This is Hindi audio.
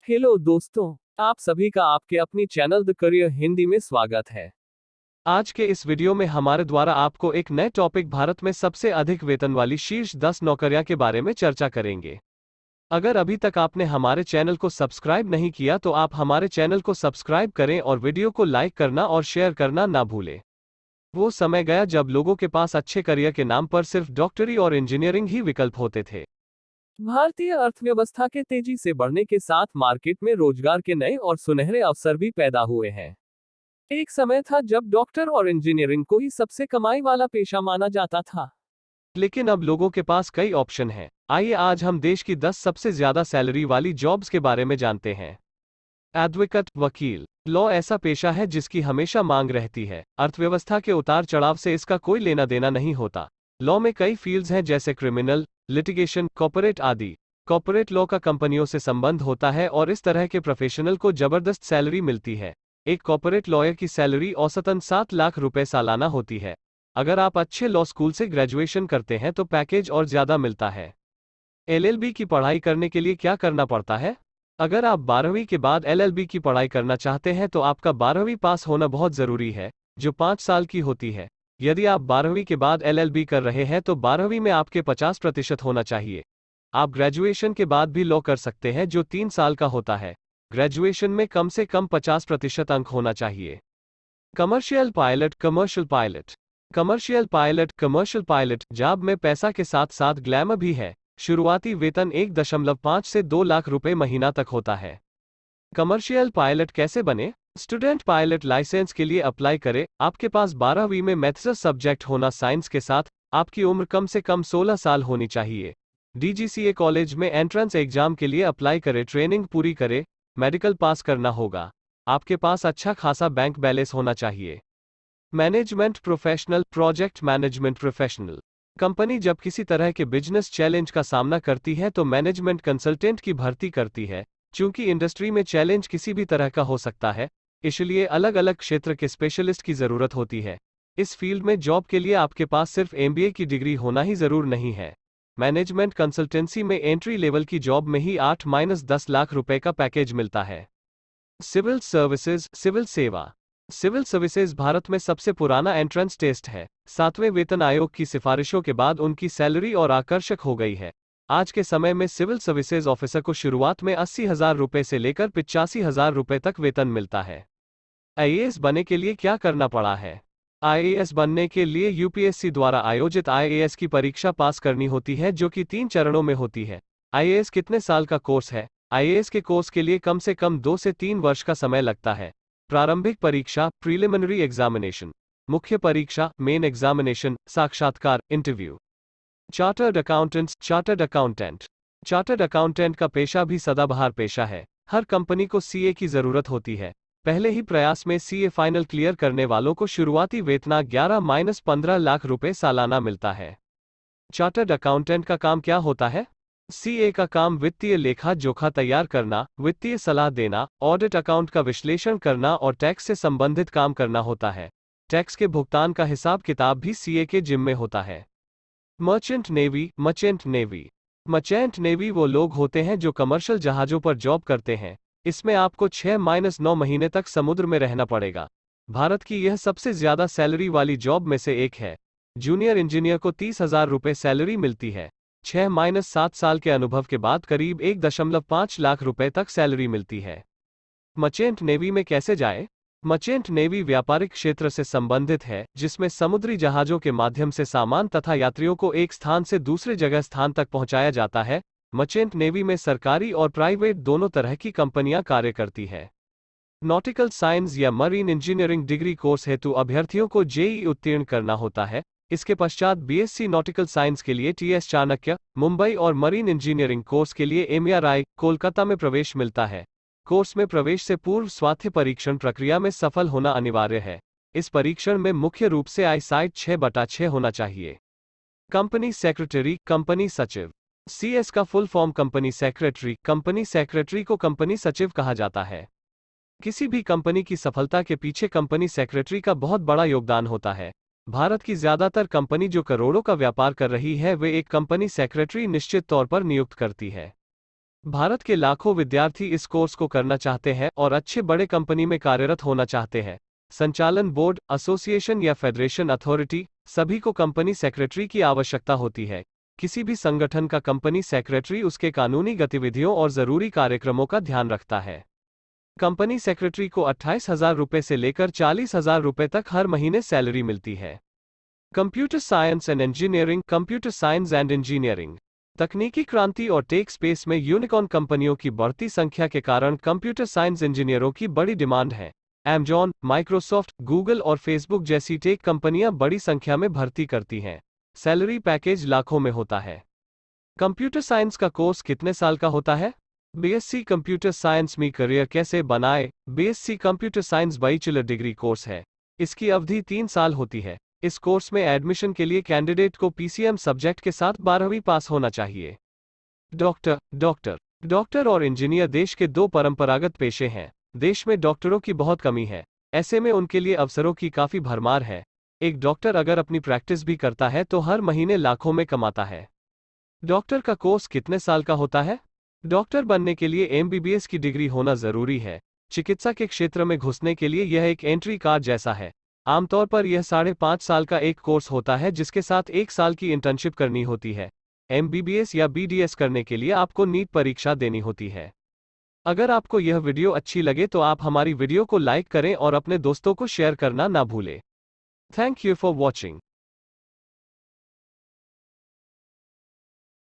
हेलो दोस्तों, आप सभी का आपके अपनी चैनल द करियर हिंदी में स्वागत है। आज के इस वीडियो में हमारे द्वारा आपको एक नए टॉपिक भारत में सबसे अधिक वेतन वाली शीर्ष 10 नौकरियां के बारे में चर्चा करेंगे। अगर अभी तक आपने हमारे चैनल को सब्सक्राइब नहीं किया तो आप हमारे चैनल को सब्सक्राइब करें और वीडियो को लाइक करना और शेयर करना ना भूलें। वो समय गया जब लोगों के पास अच्छे करियर के नाम पर सिर्फ डॉक्टरी और इंजीनियरिंग ही विकल्प होते थे। भारतीय अर्थव्यवस्था के तेजी से बढ़ने के साथ मार्केट में रोजगार के नए और सुनहरे अवसर भी पैदा हुए हैं। एक समय था जब डॉक्टर और इंजीनियरिंग को ही सबसे कमाई वाला पेशा माना जाता था। लेकिन अब लोगों के पास कई ऑप्शन हैं। आइए आज हम देश की 10 सबसे ज्यादा सैलरी वाली जॉब्स के बारे में जानते हैं। एडवोकेट, वकील। लॉ ऐसा पेशा है जिसकी हमेशा मांग रहती है। अर्थव्यवस्था के उतार चढ़ाव से इसका कोई लेना देना नहीं होता। लॉ में कई फील्ड्स हैं जैसे क्रिमिनल, लिटिगेशन, कॉर्पोरेट आदि। कॉर्पोरेट लॉ का कंपनियों से संबंध होता है और इस तरह के प्रोफेशनल को जबरदस्त सैलरी मिलती है। एक कॉर्पोरेट लॉयर की सैलरी औसतन 7 लाख रुपए सालाना होती है। अगर आप अच्छे लॉ स्कूल से ग्रेजुएशन करते हैं तो पैकेज और ज्यादा मिलता है। एलएलबी की पढ़ाई करने के लिए क्या करना पड़ता है? अगर आप 12वीं के बाद एलएलबी की पढ़ाई करना चाहते हैं तो आपका 12वीं पास होना बहुत जरूरी है, जो 5 साल की होती है। यदि आप 12वीं के बाद एलएलबी कर रहे हैं तो 12वीं में आपके 50% होना चाहिए। आप ग्रेजुएशन के बाद भी लॉ कर सकते हैं जो 3 साल का होता है। ग्रेजुएशन में कम से कम 50% अंक होना चाहिए। Commercial pilot, commercial pilot. Commercial pilot job में पैसा के साथ साथ ग्लैमर भी है। शुरुआती वेतन 1.5 से 2 लाख रुपए महीना तक होता है। कमर्शियल पायलट कैसे बने? स्टूडेंट पायलट लाइसेंस के लिए अप्लाई करें। आपके पास 12वीं में मैथ्स सब्जेक्ट होना साइंस के साथ। आपकी उम्र कम से कम 16 साल होनी चाहिए। डीजीसीए कॉलेज में एंट्रेंस एग्जाम के लिए अप्लाई करें, ट्रेनिंग पूरी करें, मेडिकल पास करना होगा। आपके पास अच्छा खासा बैंक बैलेंस होना चाहिए। Management professional, project management professional. Company जब किसी तरह के बिजनेस चैलेंज का सामना करती है तो मैनेजमेंट कंसल्टेंट की भर्ती करती है। चूंकि इंडस्ट्री में चैलेंज किसी भी तरह का हो सकता है, इसलिए अलग अलग क्षेत्र के स्पेशलिस्ट की जरूरत होती है। इस फील्ड में जॉब के लिए आपके पास सिर्फ एमबीए की डिग्री होना ही जरूर नहीं है। मैनेजमेंट कंसल्टेंसी में एंट्री लेवल की जॉब में ही 8-10 लाख रुपए का पैकेज मिलता है। सिविल सर्विसेज, सिविल सेवा। सिविल सर्विसेज भारत में सबसे पुराना एंट्रेंस टेस्ट है। 7वें वेतन आयोग की सिफारिशों के बाद उनकी सैलरी और आकर्षक हो गई है। आज के समय में सिविल सर्विसेज ऑफिसर को शुरुआत में 80,000 रुपए से लेकर 85,000 रुपए तक वेतन मिलता है। आईएएस बनने के लिए क्या करना पड़ा है? आईएएस बनने के लिए यूपीएससी द्वारा आयोजित आईएएस की परीक्षा पास करनी होती है, जो कि 3 चरणों में होती है। आईएएस कितने साल का कोर्स है? आईएएस के कोर्स के लिए कम से कम 2 से 3 वर्ष का समय लगता है। प्रारंभिक परीक्षा, प्रीलिमिनरी एग्जामिनेशन। मुख्य परीक्षा, मेन एग्जामिनेशन, साक्षात्कार, interview. Chartered accountants, chartered accountant. Chartered accountant का पेशा भी सदाबहार पेशा है। हर कंपनी को सीए की जरूरत होती है। पहले ही प्रयास में सीए फाइनल क्लियर करने वालों को शुरुआती वेतन 11-15 लाख रुपए सालाना मिलता है। चार्टर्ड अकाउंटेंट का काम क्या होता है? सीए का काम वित्तीय लेखा जोखा तैयार करना, वित्तीय सलाह देना, ऑडिट अकाउंट का विश्लेषण करना और टैक्स से संबंधित काम करना होता है। टैक्स के भुगतान का हिसाब किताब भी सीए के जिम्मे होता है। Merchant navy, merchant navy. Merchant navy वो लोग होते हैं जो कमर्शियल जहाजों पर जॉब करते हैं। इसमें आपको 6-9 महीने तक समुद्र में रहना पड़ेगा। भारत की यह सबसे ज्यादा सैलरी वाली जॉब में से एक है। जूनियर इंजीनियर को 30,000 रुपए सैलरी मिलती है। 6-7 साल के अनुभव के बाद करीब 1.5 लाख रुपए तक सैलरी मिलती है। मर्चेंट नेवी में कैसे जाए? मर्चेंट नेवी व्यापारिक क्षेत्र से संबंधित है, जिसमें समुद्री जहाजों के माध्यम से सामान तथा यात्रियों को एक स्थान से दूसरे जगह स्थान तक पहुंचाया जाता है। मर्चेंट नेवी में सरकारी और प्राइवेट दोनों तरह की कंपनियां कार्य करती है। नॉटिकल साइंस या मरीन इंजीनियरिंग डिग्री कोर्स हेतु अभ्यर्थियों को जेईई उत्तीर्ण करना होता है। इसके पश्चात बीएससी नॉटिकल साइंस के लिए टीएस चाणक्य, मुंबई और मरीन इंजीनियरिंग कोर्स के लिए एमईआर राय, कोलकाता में प्रवेश मिलता है। कोर्स में प्रवेश से पूर्व स्वास्थ्य परीक्षण प्रक्रिया में सफल होना अनिवार्य है। इस परीक्षण में मुख्य रूप से आईसाइट 6/6 होना चाहिए। कंपनी सेक्रेटरी, कंपनी सचिव। सीएस का full form company secretary. Company secretary को कंपनी सचिव कहा जाता है। किसी भी कंपनी की सफलता के पीछे कंपनी सेक्रेटरी का बहुत बड़ा योगदान होता है। भारत की ज्यादातर कंपनी जो करोड़ों का व्यापार कर रही है, वे एक कंपनी सेक्रेटरी निश्चित तौर पर नियुक्त करती है। भारत के लाखों विद्यार्थी इस कोर्स को करना चाहते हैं और अच्छे बड़े कंपनी में कार्यरत होना चाहते हैं। संचालन बोर्ड, एसोसिएशन या फेडरेशन अथॉरिटी, सभी को कंपनी सेक्रेटरी की आवश्यकता होती है। किसी भी संगठन का कंपनी सेक्रेटरी उसके कानूनी गतिविधियों और जरूरी कार्यक्रमों का ध्यान रखता है। कंपनी सेक्रेटरी को 28,000 रुपये से लेकर 40,000 रुपये तक हर महीने सैलरी मिलती है। Computer science and engineering, computer science and engineering. तकनीकी क्रांति और टेक स्पेस में यूनिकॉर्न कंपनियों की बढ़ती संख्या के कारण कंप्यूटर साइंस इंजीनियरों की बड़ी डिमांड है। Amazon, माइक्रोसॉफ्ट, गूगल और फेसबुक जैसी टेक कंपनियां बड़ी संख्या में भर्ती करती हैं। सैलरी पैकेज लाखों में होता है। कंप्यूटर साइंस का कोर्स कितने साल का होता है? बीएससी कंप्यूटर साइंस में करियर कैसे बनाए? BSc computer science bachelor degree course है। इसकी अवधि 3 साल होती है। इस कोर्स में एडमिशन के लिए कैंडिडेट को पीसीएम सब्जेक्ट के साथ 12वीं पास होना चाहिए। डॉक्टर और इंजीनियर देश के 2 परंपरागत पेशे हैं। देश में डॉक्टरों की बहुत कमी है, ऐसे में उनके लिए अवसरों की काफी भरमार है। एक डॉक्टर अगर अपनी प्रैक्टिस भी करता है तो हर महीने लाखों में कमाता है। डॉक्टर का कोर्स कितने साल का होता है? डॉक्टर बनने के लिए एमबीबीएस की डिग्री होना जरूरी है। चिकित्सा के क्षेत्र में घुसने के लिए यह एक एंट्री कार्ड जैसा है। आमतौर पर यह 5.5 साल का एक कोर्स होता है जिसके साथ 1 साल की इंटर्नशिप करनी होती है। एमबीबीएस या बीडीएस करने के लिए आपको नीट परीक्षा देनी होती है। अगर आपको यह वीडियो अच्छी लगे तो आप हमारी वीडियो को लाइक करें और अपने दोस्तों को शेयर करना ना भूलें। Thank you for watching.